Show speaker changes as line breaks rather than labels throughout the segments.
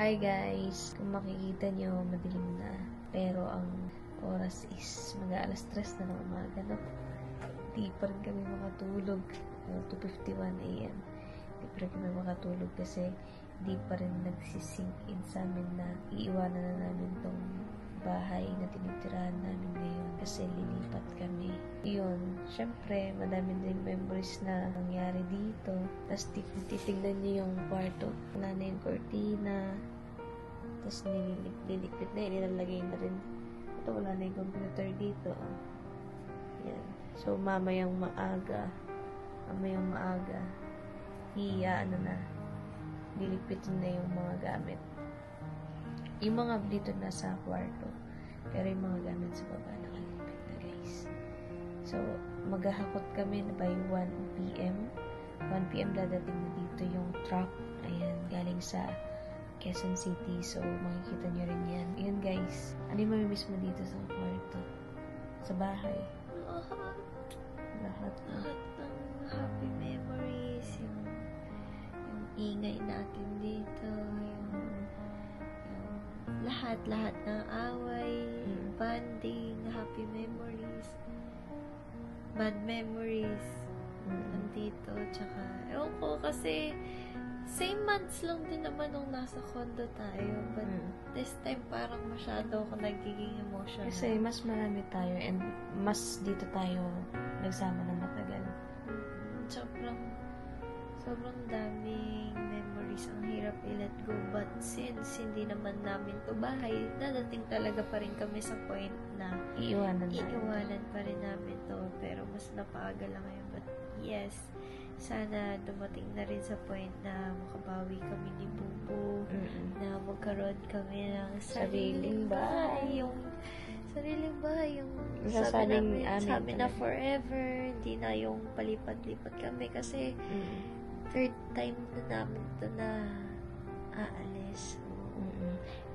Hi guys! Kung makikita nyo, madilim na. Pero ang oras is mag-aalas 3 na ng umaga na po. Di pa rin kami makatulog. 2:51 AM. Di pa rin kami makatulog kasi di pa rin nagsisink in sa amin na iiwanan na namin tong bahay na tinitirahan namin ngayon kasi lilipat kami. Yun, syempre, madami din memories na nangyari dito. Tapos titignan niyo yung kwarto. Wala na yung cortina. Tapos nililikpit na yun. Nilalagay na rin. Ito, wala na yung computer dito. Yan. So, mamayang maaga, lilikpitin na yung mga gamit. Yung mga dito nasa kwarto. Pero yung mga gamit sa baba nakalipit na, guys. So, maghahakot kami na by 1 PM. 1 PM dadating na dito yung truck. Ayan, galing sa Quezon City. So, makikita nyo rin yan. Yun, guys. Ano yung mamimiss mo dito sa kwarto? Sa bahay? Lahat ng
happy memories. Yung ingay natin dito. Lahat ng away, bonding, happy memories, bad memories, nandito, tsaka, ewan ko, kasi, same months lang din naman nung nasa condo tayo, but this time parang masyado ako nagiging emotional.
Kasi mas marami tayo and mas dito tayo nagsama ng matagal.
Sobrang daming memories. Ang hirap i-let go. But since hindi naman namin to bahay, dadating talaga pa rin kami sa point na
iiwanan
pa rin namin to. Pero mas napaaga lang ngayon. But yes, sana dumating na rin sa point na makabawi kami ni Bubu, na magkaroon kami ng sariling bahay. Yung sabi na forever, hindi na yung palipat-lipat kami kasi third time na namin ito na aalis.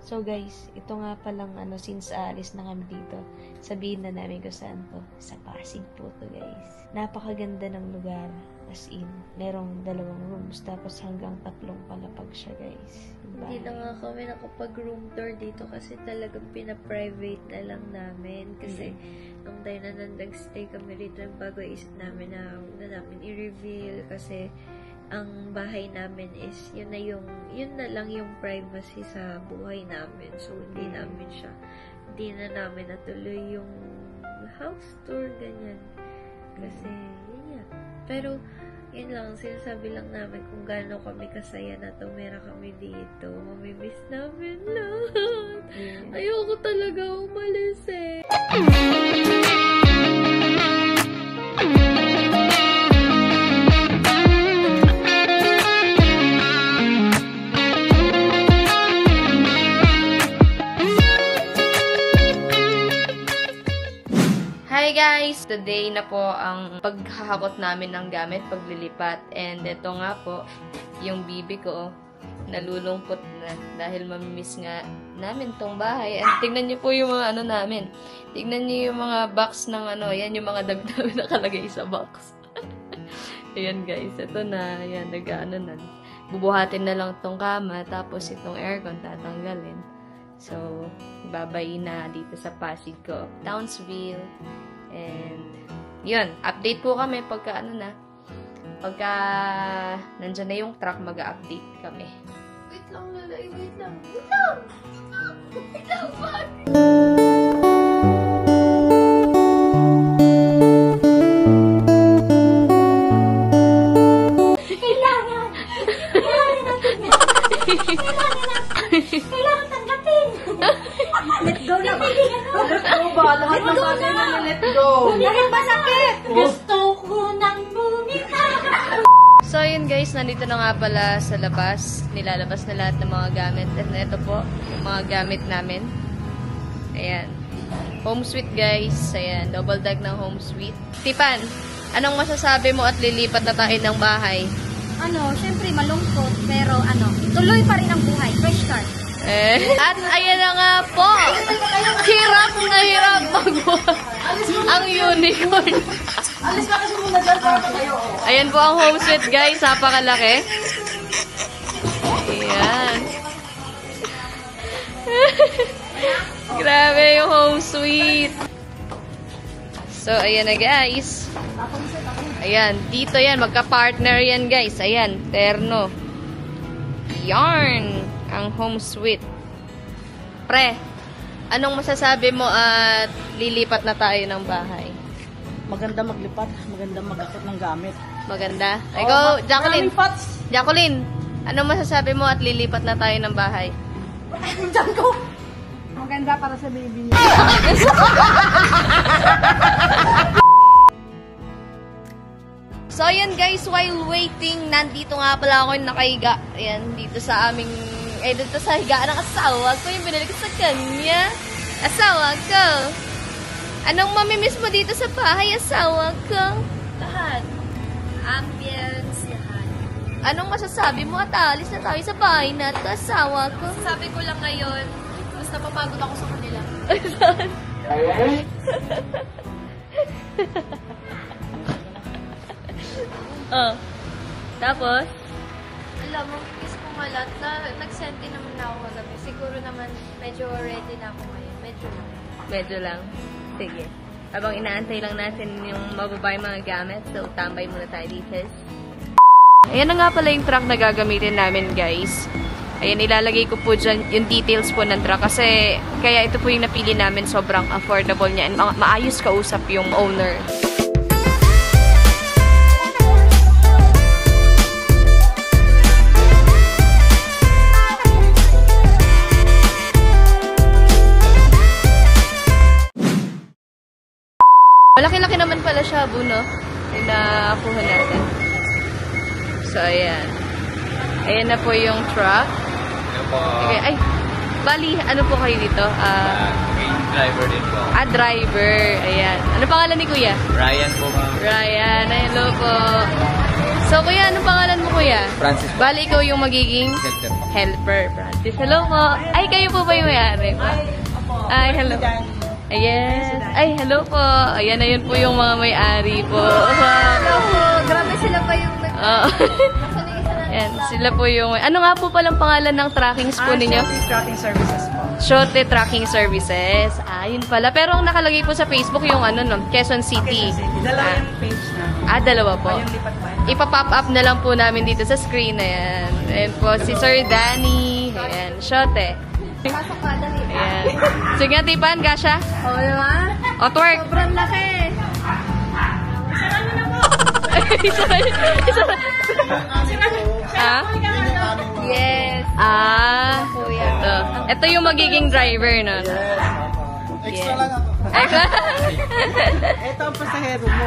So guys, ito nga palang since aalis na kami dito, sabihin na namin kung saan to. Sa Pasig po to, guys. Napakaganda ng lugar. As in, merong 2 rooms, tapos hanggang 3 palapag siya, guys.
Hindi na nga kami nakapag-room tour dito kasi talagang pina-private na lang namin. Kasi nung time na nag-stay kami dito, bago isip namin na huwag na namin i-reveal kasi ang bahay namin is yun na lang yung privacy sa buhay namin. So, hindi na namin natuloy yung house tour, ganyan. Kasi, yun yan. Pero, yun lang, sinasabi lang namin kung gaano kami kasaya na tumira kami dito. Mamimiss namin lahat. Ayoko talaga umalis eh.
Hi guys! Today na po ang paghahakot namin ng gamit, paglilipat. And ito nga po, yung bibi ko, nalulungkot na dahil mamimiss nga namin tong bahay. And tignan niyo po yung mga namin. Tignan niyo yung mga box ng yan yung mga damit namin nakalagay sa box. Ayan guys, ito na, yan, na. Bubuhatin na lang tong kama, tapos itong aircon tatanggalin. So, babayin na dito sa Pasig ko, Townsville. And, yun, update po kami pagka pagka nandyan na yung truck, mag-update kami.
Wait lang. Kailangan tanggapin. Let go na ba? Let go ba? Lahat ng bagay na let go. Bakit ba sakit? Gusto ko nang bumitaw.
So, yun guys, nandito na nga pala sa labas. Nilalabas na lahat ng mga gamit. And ito po, yung mga gamit namin. Ayan. Home suite guys. Ayan, double deck ng home suite. Tipan, anong masasabi mo at lilipat na tayo ng bahay?
Syempre malungkot, pero tuloy pa rin ang buhay. Fresh start.
At ayan na nga po. Hirap na hirap magbuhat ang unicorn. Ayan po ang home suite guys. Napakalaki. Ayan. Grabe yung home sweet. So, ayan na guys. Ayan, dito yan. Magka-partner yan guys. Ayan, terno. Yarn. Ang home sweet. Pre, anong masasabi mo at lilipat na tayo ng bahay?
Maganda maglipat, maganda mag-akit ng gamit.
Maganda? Ikaw, Jacqueline.
Maraming pots.
Jacqueline, anong masasabi mo at lilipat na tayo ng bahay?
Diyan ko. Maganda para sa baby niya.
So, ayan guys, while waiting, nandito nga pala ako nakahiga. Ayan, dito sa aming, dito sa higaan ng asawa ko, yung binili ko sa kanya. Asawa ko. Anong mamimiss mo dito sa bahay, asawa ko?
Lahat. Ambience, lahat.
Anong masasabi mo at alis na tayo sa bahay na ito, asawa ko?
Sabi ko lang ngayon, mas napapagod ako sa kanila.
Oh. Tapos?
Alam mo, kiss ko nga lahat na nag-senti naman na ako kagabi. Siguro naman, medyo ready na ako ngayon. Medyo lang.
Medyo lang. Sige. Habang inaantay lang natin yung mababa yung mga gamit, so tambay muna tayo dito. Ayan na nga pala yung truck na gagamitin namin, guys. Ayan, ilalagay ko po dyan yung details po ng truck kasi kaya ito po yung napili namin, sobrang affordable niya and maayos kausap yung owner. Malaki-laki naman pala siya, Buno. Yung nakuha natin. So, ayan. Ayan na po yung truck. Okay, ay, bali, ano po kayo dito?
Driver din po.
Driver. Ayan. Ano pangalan ni Kuya?
Ryan po, ma'am.
Ryan. Ay, hello po. So, Kuya, ano pangalan mo, Kuya?
Francis po.
Bali, ikaw yung magiging
Helper po.
helper. Francis. Hello po. Ay, kayo po ba yung may-ari po? Ay, hello. Yes. Ay, hello po. Ayan na yun po yung mga may-ari po.
Grabe sila pa yung
Ayan, sila po yung... Ano nga po palang pangalan ng tracking po ninyo?
Tracking services po.
Shote Tracking Services. Yun pala. Pero ang nakalagay po sa Facebook yung ano, no? Quezon City.
Dalawa yung page na.
Dalawa po.
Yung lipat ba?
Ipapop up na lang po namin dito sa screen. Ayan. Ayan po, si Sir Danny. Ayan, Shote.
pasok ka, dali.
Ayan. Sige nga, tipan, Gasha.
Oo naman.
O, twerk.
Sobrang laki.
Ha?
Yes.
Kuya. Ito yung magiging driver, no?
Extra lang ako. Ito ang pasahero mo.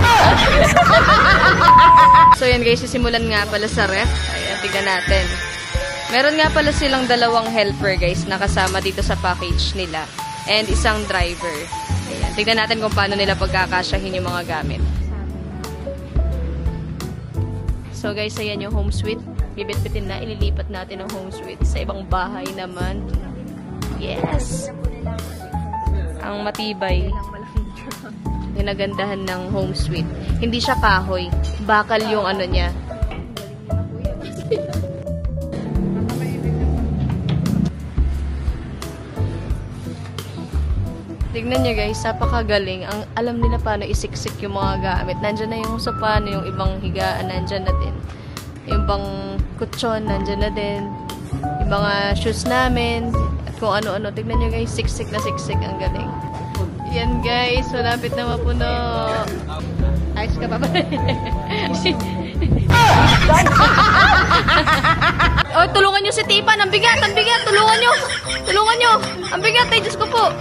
So, yan guys, sisimulan nga pala sa ref. Ayan, tignan natin. Meron nga pala silang dalawang helper, guys, na kasama dito sa package nila. And isang driver. Ayan, tignan natin kung paano nila pagkakasyahin yung mga gamit. So, guys, ayan yung home suite. Bibit-bitin na, ililipat natin ang home suite sa ibang bahay naman. Yes! Ang matibay. Ginagandahan ng home suite. Hindi siya kahoy. Bakal yung ano niya. Tignan nyo guys, napakagaling. Ang alam nila paano isiksik yung mga gamit. Nandyan na yung sofa, yung ibang higaan, nandyan na din. Yung ibang kutsyon, nandyan na din. Yung mga shoes namin. At kung ano-ano. Tignan nyo guys, siksik na siksik. Ang galing. Yan guys, malapit na mapuno. Ayos ka pa ba? Oh, tulungan nyo si Tipan. Ang bigat, ang bigat. Tulungan nyo. Tulungan nyo. Ang bigat, ay Diyos ko po.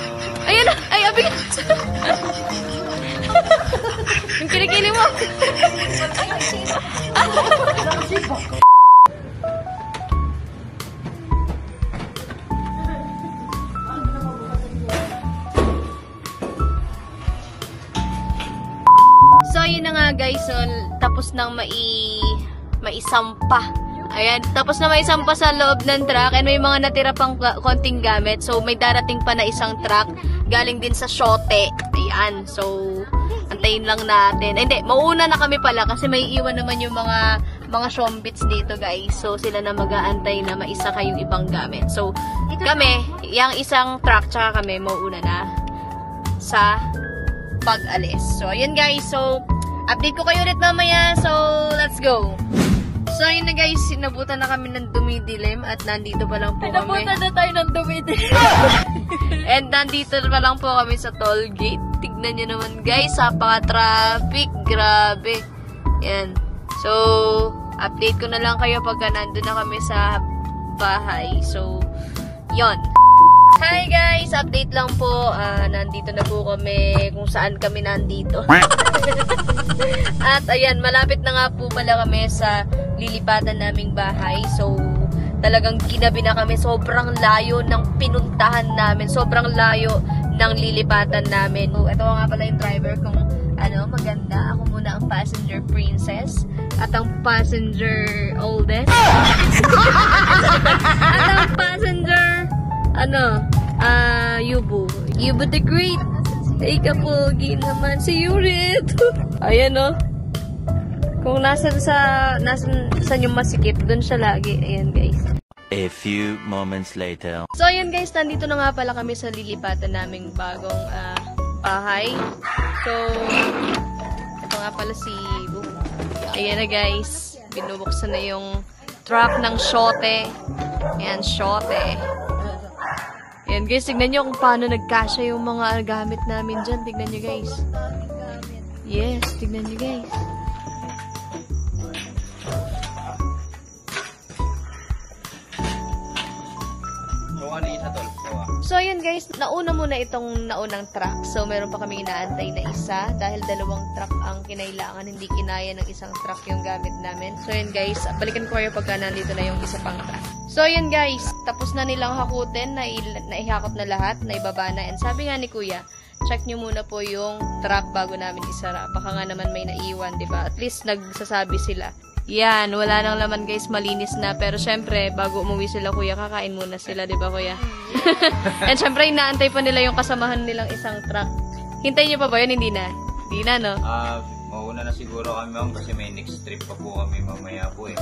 Ayan na. Ay, ang bigat. Yung kilikili mo. So, yun na nga guys. So, tapos nang maisampa. Ayan, tapos na maisampa sa loob ng truck and may mga natira pang konting gamit. So, may darating pa na isang truck galing din sa Shote. Ayan, so, antayin lang natin. Hindi, mauna na kami pala kasi may iwan naman yung mga shombits dito guys. So, sila na mag-aantay na maisa kayong ibang gamit. So, kami, yung isang truck tsaka kami mauuna na sa pag-alis. So, ayun guys. So, update ko kayo ulit mamaya. So, let's go. So, ayun na guys. Sinabutan na kami ng dumidilim at nandito pa lang po kami.
Pinabutan na tayo ng dumidilim.
And nandito pa lang po kami sa toll gate. Tignan nyo naman guys. Napaka-traffic. Grabe. Yan. So, update ko na lang kayo pagka nandun na kami sa bahay. So, yon. Hi guys! Update lang po. Nandito na po kami kung saan kami nandito. At ayan, malapit na nga po pala kami sa lilipatan naming bahay. So, talagang ginabi na kami. Sobrang layo ng pinuntahan namin. Sobrang layo ng lilipatan namin. So, ito nga pala yung driver kung maganda. Ako muna ang passenger princess. At ang passenger oldest. At ang passenger Yubu. Yubu the Great. Ay, kapogi naman si Yurit. Ayan, oh. Kung nasan yung masikip, dun siya lagi. Ayan, guys.
A few moments later.
So, ayan, guys. Nandito na nga pala kami sa lilipatan naming bagong bahay. So, ito nga pala si Ibu. Ayan na, guys. Binubuksan na yung truck ng Shote. Ayan, Shote. Ayan guys, tignan nyo kung paano nagkasya yung mga gamit namin dyan. Tignan nyo guys. Yes, tignan nyo guys. So ayan guys, nauna muna itong naunang truck. So meron pa kami inaantay na isa. Dahil dalawang truck ang kinailangan. Hindi kinaya ng isang truck yung gamit namin. So ayan guys, balikan ko kayo pagka nandito na yung isa pang truck. So, ayan guys, tapos na nilang hakutin, naihakot na lahat, naibaba na. And sabi nga ni Kuya, check nyo muna po yung truck bago namin isara. Baka nga naman may naiwan, diba? At least nagsasabi sila. Yan, wala nang laman guys, malinis na. Pero syempre, bago umuwi sila Kuya, kakain muna sila, diba Kuya? And syempre, inaantay pa nila yung kasamahan nilang isang truck. Hintayin nyo pa ba yun? Hindi na? Hindi na, no?
Mauna na siguro kami ma'am kasi may next trip pa po kami mamaya po eh.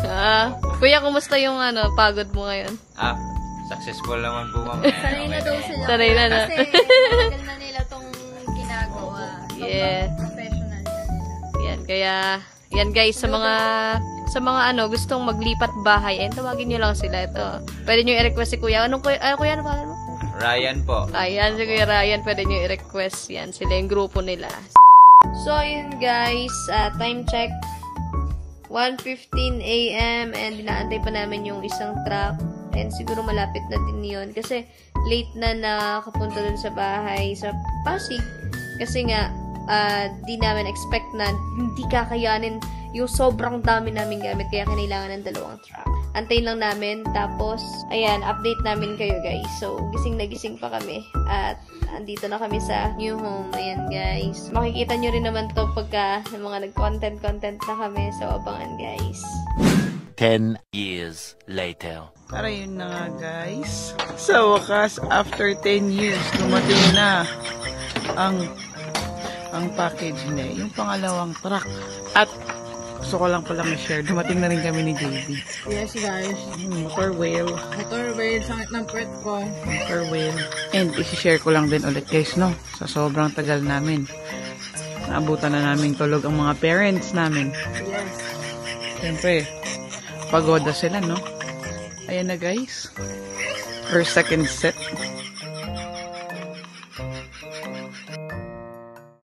Kuya, kumusta yung pagod mo ngayon?
Successful naman po ma'am.
Sanay na daw sila.
Sanay na, no?
Kasi matagal na nila tong ginagawa.
Yeah.
Professional na nila.
Yan, kaya, yan guys, sa mga gustong maglipat bahay, tawagin nyo lang sila. Ito. Pwede nyo i-request si Kuya. Kuya, ano pangalan mo?
Ryan po.
Ayan, si Kuya Ryan, pwede nyo i-request. Yan, sila yung grupo nila. So, ayun guys, time check, 1:15 AM and dinaantay pa namin yung isang truck and siguro malapit na din yun kasi late na nakapunta dun sa bahay sa Pasig kasi nga, di namin expect na hindi kakayanin yung sobrang dami namin gamit kaya kinailangan ng dalawang truck. Antayin lang namin, tapos, ayan, update namin kayo guys. So, gising na gising pa kami at andito na kami sa new home. Ayan guys. Makikita nyo rin naman to pagka mga nag-content na kami. So, abangan guys.
10 years later.
Para yun na nga guys. Sa wakas, after 10 years, dumating na ang package niya. Yung pangalawang truck. At gusto ko lang palang i-share. Dumating na rin kami ni JB.
Yes, guys.
Motor wheel.
Motor wheel, sangit ng puwet ko.
Motor wheel. And isi-share ko lang din ulit guys, no? Sa sobrang tagal namin. Naabutan na namin tulog ang mga parents namin.
Yes.
Siyempre, pagoda sila, no? Ayan na guys. Our second set.